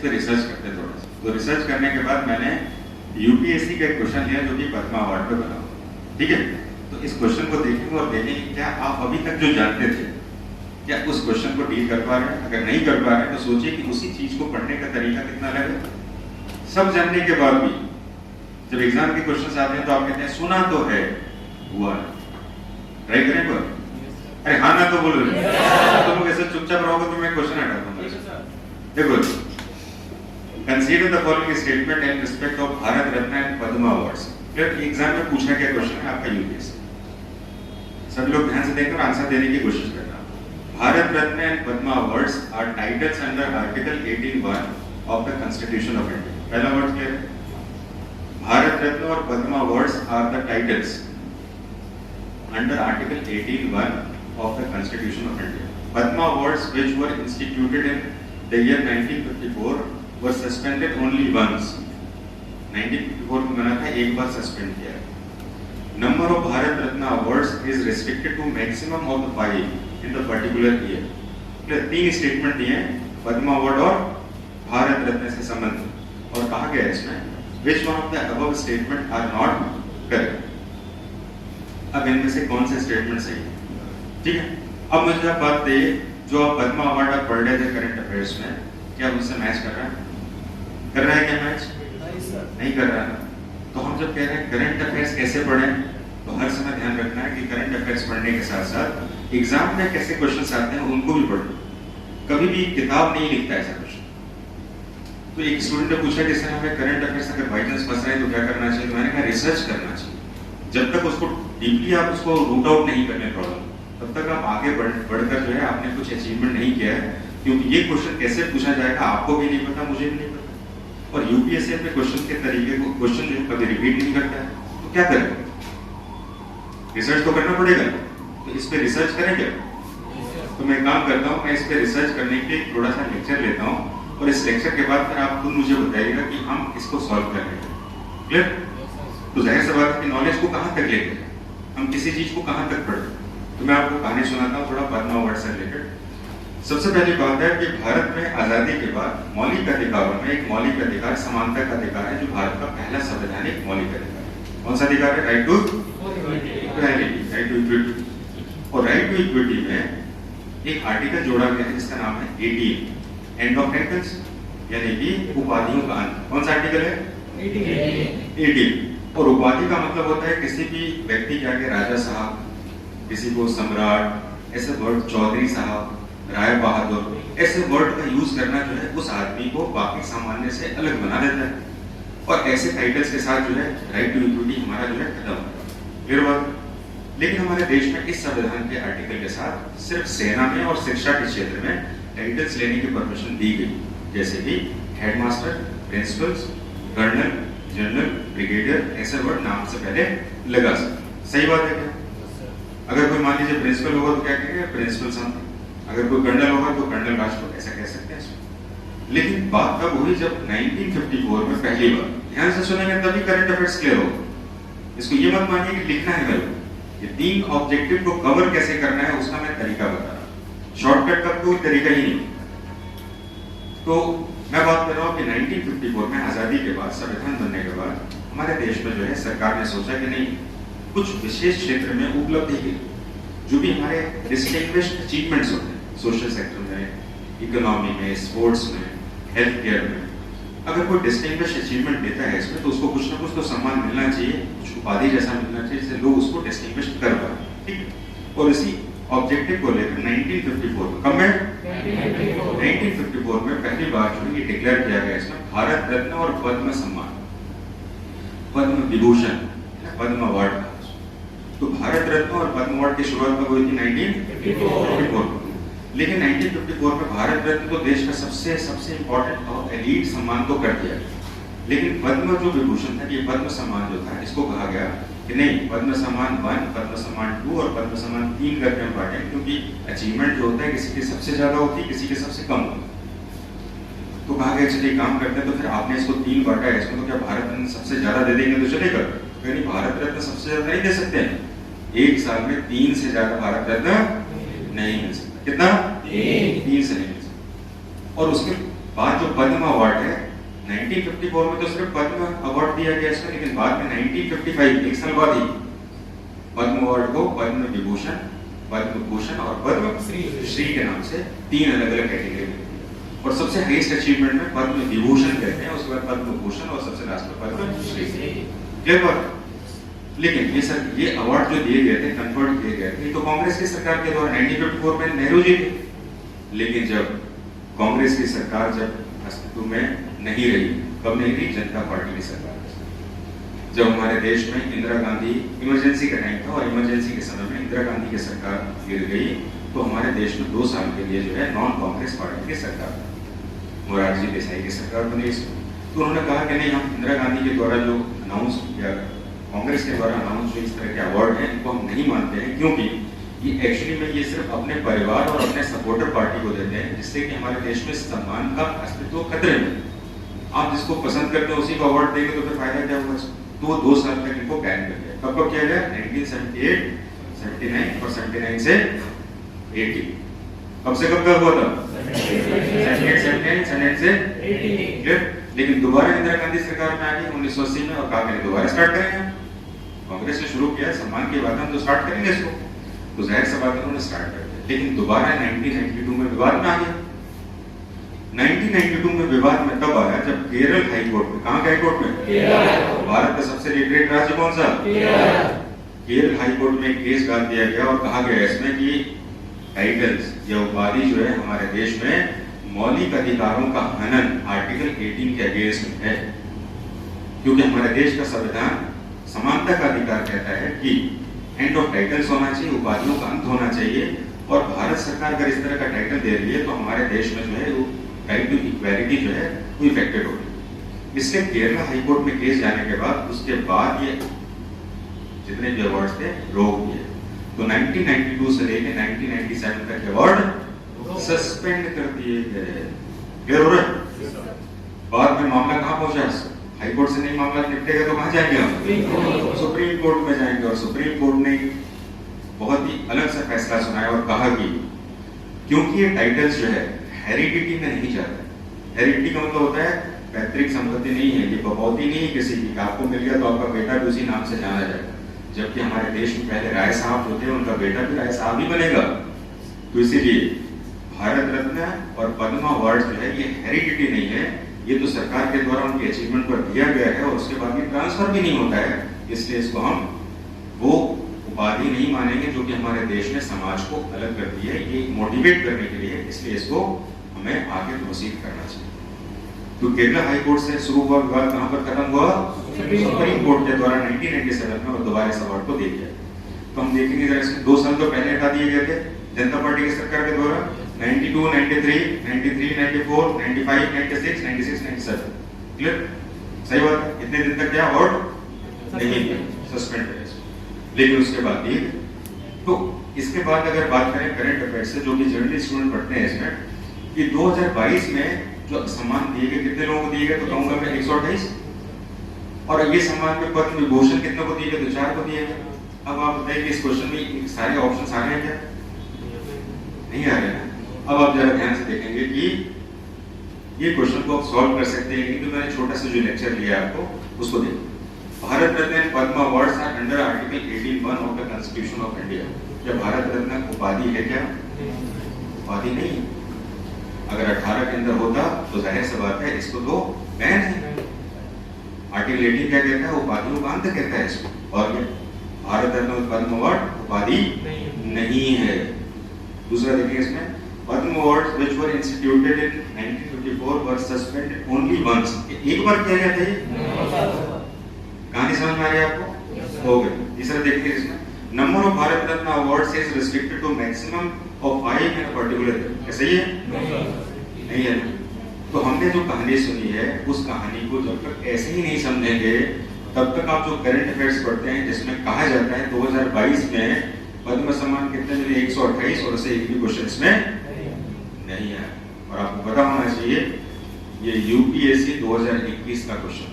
पे रिसर्च करते हैं थोड़ा सा। तो रिसर्च करने के बाद मैंने यूपीएससी का एक क्वेश्चन लिया जो कि पद्मा अवार्ड पे बना हुआ, ठीक है। तो इस क्वेश्चन को देखेंगे और देखेंगे क्या आप अभी तक जो जानते थे क्या उस क्वेश्चन को डील कर पा रहे हैं। अगर नहीं कर पा रहे हैं तो सोचिए कि उसी चीज को पढ़ने का तरीका कितना अलग है। सब जानने के बाद भी जब एग्जाम के क्वेश्चन आते हैं तो आप कहते हैं सुना तो है, हुआ ट्राई करें पर अरे हाँ ना तो बोलो। तुम लोग ऐसे चुपचाप रहोगे तो मैं क्वेश्चन हटा दूंगा। देखो, consider the following statement in respect of Bharat Ratna and Padma awards. फिर एग्जाम में पूछा गया क्वेश्चन है आपका यूपीएससी। सब लोग ध्यान से देखकर आंसर देने की कोशिश करना। Bharat Ratna and Padma awards are titles under article 18(1) of the constitution of India. पहला वर्ड क्लियर है। भारत रत्न और Padma awards are the titles under Article 18(1) of the Constitution of India. Padma Awards, which were instituted in the year 1954, were suspended only once. 1954 में बना था, एक बार suspend किया। Number of Bharat Ratna Awards is restricted to maximum of the 5 in the particular year. तीन statement दिए हैं Padma award और भारत रत्न से संबंधित, और कहा गया है इसमें which one of the above statement are not correct. अब इनमें से कौन से स्टेटमेंट सही है, ठीक है। अब मुझे आप बात बताइए, जो आप पद्मा अवार्ड आप पढ़ रहे थे करंट अफेयर्स में, क्या उनसे मैच कर रहा है? कर रहा है क्या मैच? नहीं कर रहा है। तो हम जब कह रहे हैं करंट अफेयर्स कैसे पढ़ें, तो हर समय ध्यान रखना है कि करंट अफेयर्स पढ़ने के साथ साथ एग्जाम में कैसे क्वेश्चन आते हैं उनको भी पढ़ो। कभी भी किताब नहीं लिखता ऐसा क्वेश्चन। तो एक स्टूडेंट ने पूछा कि सर हमें करंट अफेयर्स अगर बाई चांस फंस रहे हैं तो क्या करना चाहिए। तो मैंने कहा रिसर्च करना चाहिए। जब तक उसको डीपली आप उसको रूट आउट नहीं करने प्रॉब्लम, तब तक आप आगे बढ़कर जो है आपने कुछ अचीवमेंट नहीं किया है। क्योंकि ये क्वेश्चन कैसे पूछा जाएगा आपको भी नहीं पता, मुझे भी नहीं पता। और यूपीएससी में क्वेश्चन के तरीके को क्वेश्चन जो कभी रिपीट नहीं करता है, तो क्या करें? रिसर्च तो करना पड़ेगा। तो इस पे रिसर्च करें क्या? तो मैं काम करता हूँ, मैं इस पे रिसर्च करने के लिए थोड़ा सा लेक्चर लेता हूँ, और इस लेक्चर के बाद फिर आप खुद मुझे बताइएगा कि हम इसको सॉल्व कर लेंगे। क्लियर? तो जाहिर सी बात है कि नॉलेज को कहाँ तक लेके जाए, हम किसी चीज को कहाँ तक पढ़े। तो मैं आपको कहानी सुनाता हूँ थोड़ा पद्मा अवार्ड से रिलेटेड। सबसे पहली बात है कि भारत में आजादी के बाद मौलिक अधिकारों में एक मौलिक अधिकार समानता का अधिकार है, जो भारत का पहला संवैधानिक मौलिक अधिकार है। कौन सा अधिकार है? Right to equality, right to equity. और राइट टू इक्विटी में एक आर्टिकल जोड़ा गया है जिसका नाम है 18, एंड ऑफ टाइटल्स, यानी कि उपाधियों का अंत। कौन सा आर्टिकल है? 18। और उपाधि का मतलब होता है किसी भी व्यक्ति के आगे राजा साहब, किसी को सम्राट, ऐसे वर्ड, चौधरी साहब, राय बहादुर, ऐसे वर्ड का यूज करना जो है उस आदमी को बाकी सामान्य से अलग बना देता है। और ऐसे टाइटल्स के साथ जो है राइट टू इक्विटी हमारा जो है खत्म होगा। क्लियर बात? लेकिन हमारे देश में इस संविधान के आर्टिकल के साथ सिर्फ सेना में और शिक्षा के क्षेत्र में टाइटल्स लेने की परमिशन दी गई, जैसे कि headmaster, principals, colonel, general, brigadier, ऐसे वर्ड नाम से पहले लगा सकते। सही बात है क्या? अगर कोई मान लीजिए प्रिंसिपल होगा तो क्या कहेंगे? Principal something. अगर कोई कर्नल होगा तो कर्नल राष्ट्रपति, ऐसा कह सकते हैं। लेकिन बात तब हुई जब 1954 में पहली बार, ध्यान से सुनेंगे तभी करंट अफेयर्स क्लियर होगा। इसको ये मत मानिए कि लिखना है मेरे को। ये 3 ऑब्जेक्टिव को कवर कैसे करना है उसका मैं तरीका बता रहा हूँ। शॉर्टकट का कोई तरीका ही नहीं। तो मैं बात कर रहा हूँ कि 1954 में आजादी के बाद, संविधान बनने के बाद हमारे देश में जो है सरकार ने सोचा कि नहीं, कुछ विशेष क्षेत्र में उपलब्धि के जो भी हमारे डिस्टिंग्विश्ड अचीवमेंट्स होते हैं, सोशल सेक्टर में, इकोनॉमी में, स्पोर्ट्स में, हेल्थ केयर में, अगर कोई डिस्टिंग्विश्ड अचीवमेंट देता है इसमें तो उसको कुछ ना कुछ तो सम्मान मिलना चाहिए, कुछ उपाधि जैसा मिलना चाहिए जिससे लोग उसको डिस्टिंग्विश्ड कर पाए। ठीक है? और इसी ऑब्जेक्टिव को लेकर 1954 में, कब में 1954 में पहली बार जो ये डिक्लेयर किया गया इसमें भारत रत्न और पद्म सम्मान, पद्म विभूषण, पद्म अवार्ड। तो भारत रत्न और पद्म अवार्ड की शुरुआत कब हुई थी? 1954 में। लेकिन 1954 में भारत रत्न तो देश का सबसे इंपॉर्टेंट और एलीट सम्मान तो कर दिया, लेकिन पद्म जो विभूषण था, ये पद्म सम्मान जो था, इसको कहा गया कि नहीं, पद्म सम्मान 1, पद्म सम्मान 2 और पद्म सम्मान 3 करके हम बांटें, क्योंकि अचीवमेंट जो होता है किसी की सबसे ज्यादा होती है, किसी के सबसे कम होती है। तो कहा गया चलिए काम करते हैं, तो फिर आपने इसको 3 बांटा है, इसमें तो क्या भारत रत्न सबसे ज्यादा दे देंगे तो चलेगा? यानी भारत रत्न सबसे ज्यादा नहीं दे सकते हैं, एक साल में 3 से ज्यादा भारत रत्न नहीं मिल सकता। कितना? 3 से नहीं मिल सकता। और उसके बाद जो पद्म अवार्ड है 1954 में तो सिर्फ पद्म अवार्ड दिया गया इसमें, लेकिन बाद में 1955 एक साल बाद ही पद्म अवार्ड को पद्म विभूषण, पद्म भूषण और पद्म श्री के नाम से 3 अलग अलग कैटेगरी में, और सबसे हाईएस्ट अचीवमेंट में पद्म विभूषण कहते हैं, उसके बाद पद्म भूषण और सबसे लास्ट में पद्म श्री। क्लियर बात? लेकिन ये अवार्ड जो दिए गए थे, कन्फर्ड किए गए थे, तो कांग्रेस की सरकार के द्वारा 1954 में नेहरू जी थे। लेकिन जब कांग्रेस की सरकार जब अस्तित्व में नहीं रही, कब नहीं रही? जनता पार्टी की सरकार जब हमारे देश में इंदिरा गांधी, इमरजेंसी का टाइम था और इमरजेंसी के समय में इंदिरा गांधी की सरकार गिर गई, तो हमारे देश में 2 साल के लिए जो है नॉन कांग्रेस पार्टी की सरकार, मोरारजी देसाई की सरकार बनी इसमें। तो उन्होंने कहा कि नहीं, हम इंदिरा गांधी के द्वारा जो अनाउंस या कांग्रेस के द्वारा अनाउंस जो इस तरह के अवार्ड हैं, इनको हम नहीं मानते हैं, क्योंकि ये एक्चुअली में ये सिर्फ अपने परिवार और अपने सपोर्टर पार्टी को देते हैं, जिससे कि हमारे देश में सम्मान का अस्तित्व खतरे में। आप जिसको पसंद करते हो उसी को अवार्ड देंगे तो फिर फायदा क्या होगा? तो 2 साल तक इनको बैन कर दिया। कब किया गया? 1978, 79 और 79 से 80। कब से कब तक हुआ था? 79 से 80। लेकिन दोबारा इंदिरा गांधी सरकार में आ गई 1980 में और कहा कि दोबारा स्टार्ट करेंगे। कांग्रेस ने शुरू किया, सम्मान की बात हम तो स्टार्ट करेंगे इसको, तो जाहिर सा बात उन्होंने स्टार्ट कर दिया। लेकिन दोबारा 1992 में विवाद में आ गया। 1992 में विवाद में तब आया जब केरल हाई कोर्ट में, कहां के हाई कोर्ट में? भारत का सबसे लिटरेट राज्य कौन सा? केरल हाई कोर्ट में एक केस डाल दिया गया और कहा गया इसमें कि टाइटल्स या उपाधि जो है हमारे देश में मौलिक अधिकारों का हनन आर्टिकल 18 के अगेंस्ट है, क्योंकि हमारे देश का संविधान समानता का अधिकार कहता है कि एंड ऑफ टाइटल्स होना चाहिए, उपाधियों का अंत होना चाहिए, और भारत सरकार अगर इस तरह का टाइटल दे रही है तो हमारे देश में जो है वो राइट टू इक्वालिटी जो है वो इफेक्टेड होगी। इसलिए केरला हाई कोर्ट में केस जाने के बाद उसके बाद ये जितने भी अवार्ड्स थे रोक दिए, तो 1992 से लेकर 1997 तक अवार्ड सस्पेंड कर दिए गए। क्लियर हो रहा है? बाद में मामला कहाँ पहुंचा? हाई कोर्ट से नहीं मामला निपटेगा तो कहाँ जाएंगे हम? सुप्रीम कोर्ट में जाएंगे, और सुप्रीम कोर्ट ने बहुत ही अलग सा फैसला सुनाया और कहा कि क्योंकि ये टाइटल्स जो है हेरिडिटी में नहीं जाता। हेरिडिटी का मतलब होता है पैतृक संपत्ति नहीं है, ये बपौती नहीं है किसी की, आपको मिल गया तो आपका बेटा भी उसी नाम से जाना जाएगा। जबकि हमारे देश में पहले राय साहब जो थे उनका बेटा भी राय साहब ही बनेगा। तो इसीलिए भारत रत्न और पद्म अवार्ड जो है ये हेरिडिटी नहीं है, ये तो सरकार के द्वारा उनके अचीवमेंट पर दिया गया है और उसके बाद ये ट्रांसफर भी नहीं होता है। इसलिए इसको हम वो उपाधि नहीं मानेंगे जो कि हमारे देश में समाज को अलग करती है, ये मोटिवेट करने के लिए, इसलिए इसको हमें आगे प्रोसीड करना चाहिए। तो केरला हाई कोर्ट से शुरू हुआ विवाद कहां पर खत्म हुआ? सुप्रीम कोर्ट के द्वारा 1997 में और दोबारा इस अवार्ड को दे दिया। तो हम देखेंगे जरा इसमें 2 साल तो पहले हटा दिए गए थे जनता पार्टी की सरकार के द्वारा, 92, 93, 94, 95, 96, 96, 97। क्लियर? सही बात है? इतने दिन तक क्या अवार्ड नहीं सस्पेंड है। लेकिन उसके बाद ये, तो इसके बाद अगर बात करें करंट अफेयर्स से, जो कि जनरली स्टूडेंट पढ़ते हैं इसमें, कि 2022 में जो सम्मान दिए गए कितने लोगों को दिए गए? तो कहूंगा मैं 128, और ये सम्मान में पद्म विभूषण कितने को दिए गए? तो 4 को दिए गए। अब आप बताइए कि इस क्वेश्चन में सारे ऑप्शन आ रहे हैं क्या? नहीं आ रहे हैं। अब आप जरा ध्यान से देखेंगे कि ये क्वेश्चन को आप सॉल्व कर सकते हैं, क्योंकि मैंने छोटा सा जो लेक्चर लिया आपको उसको देखिए। Bharat Ratna and Padma awards are under article 18(1) of the constitution of India. क्या भारत रत्न उपाधि है क्या? उपाधि नहीं है। अगर 18 के अंदर होता तो जाहिर सी बात है इसको तो बैन है। आर्टिकल 18 क्या कहता है? उपाधियों का अंत कहता है इसको। और भारत रत्न और पद्म अवार्ड उपाधि नहीं है। दूसरा देखिए इसमें, Padma awards which were instituted in 1954 were suspended only once. एक बार किया गया था ये? कहानी समझ में आ रही है आपको? हो गया। तीसरा देखिए इसमें, number of Bharat Ratna awards is restricted to maximum of 5 in a particular year. ऐसा ही है? नहीं है। तो हमने जो कहानी सुनी है उस कहानी को जब तक ऐसे ही नहीं समझेंगे तब तक आप जो करंट अफेयर्स पढ़ते हैं जिसमें कहा जाता है 2022 में पद्म सम्मान कितने मिले? 128, और उससे एक भी क्वेश्चन इसमें नहीं है। और आपको पता होना चाहिए ये यूपीएससी 2021 का क्वेश्चन